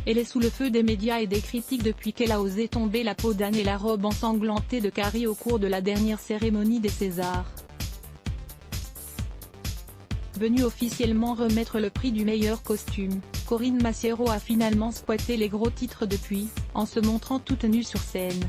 Elle est sous le feu des médias et des critiques depuis qu'elle a osé tomber la peau d'âne et la robe ensanglantée de Carrie au cours de la dernière cérémonie des Césars. Venue officiellement remettre le prix du meilleur costume, Corinne Massiero a finalement squatté les gros titres depuis, en se montrant toute nue sur scène.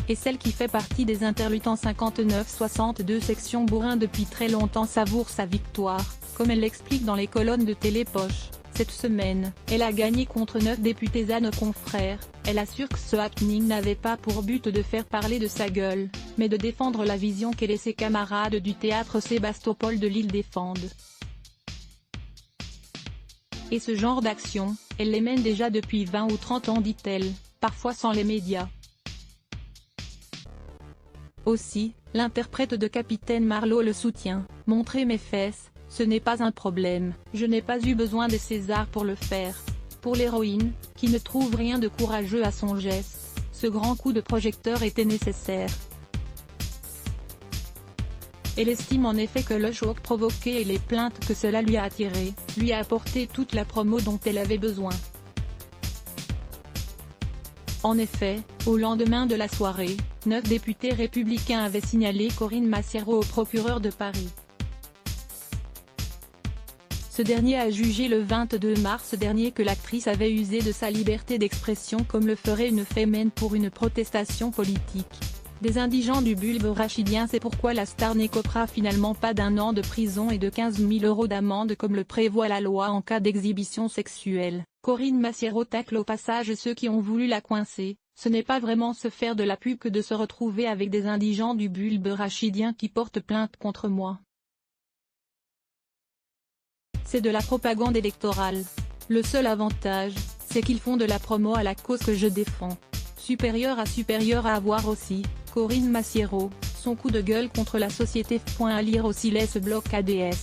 Et celle qui fait partie des interluttants 59-62 section bourrin depuis très longtemps savoure sa victoire, comme elle l'explique dans les colonnes de Télépoche. Cette semaine, elle a gagné contre 9 députés à nos confrères. Elle assure que ce happening n'avait pas pour but de faire parler de sa gueule, mais de défendre la vision qu'elle et ses camarades du théâtre Sébastopol de Lille défendent. Et ce genre d'action, elle les mène déjà depuis 20 ou 30 ans dit-elle, parfois sans les médias. Aussi, l'interprète de Capitaine Marlowe le soutient, « Montrer mes fesses, ce n'est pas un problème, je n'ai pas eu besoin des Césars pour le faire ». Pour l'héroïne, qui ne trouve rien de courageux à son geste, ce grand coup de projecteur était nécessaire. Elle estime en effet que le choc provoqué et les plaintes que cela lui a attiré, lui a apporté toute la promo dont elle avait besoin. En effet, au lendemain de la soirée, 9 députés républicains avaient signalé Corinne Massiero au procureur de Paris. Ce dernier a jugé le 22 mars dernier que l'actrice avait usé de sa liberté d'expression comme le ferait une fémène pour une protestation politique. Des indigents du bulbe rachidien, c'est pourquoi la star n'écopera finalement pas d'1 an de prison et de 15 000 € d'amende comme le prévoit la loi en cas d'exhibition sexuelle. Corinne Massiero tacle au passage ceux qui ont voulu la coincer. Ce n'est pas vraiment se faire de la pub que de se retrouver avec des indigents du bulbe rachidien qui portent plainte contre moi. C'est de la propagande électorale. Le seul avantage, c'est qu'ils font de la promo à la cause que je défends. Supérieur à avoir aussi, Corinne Massiero, son coup de gueule contre la société. À lire aussi les blocs ADS.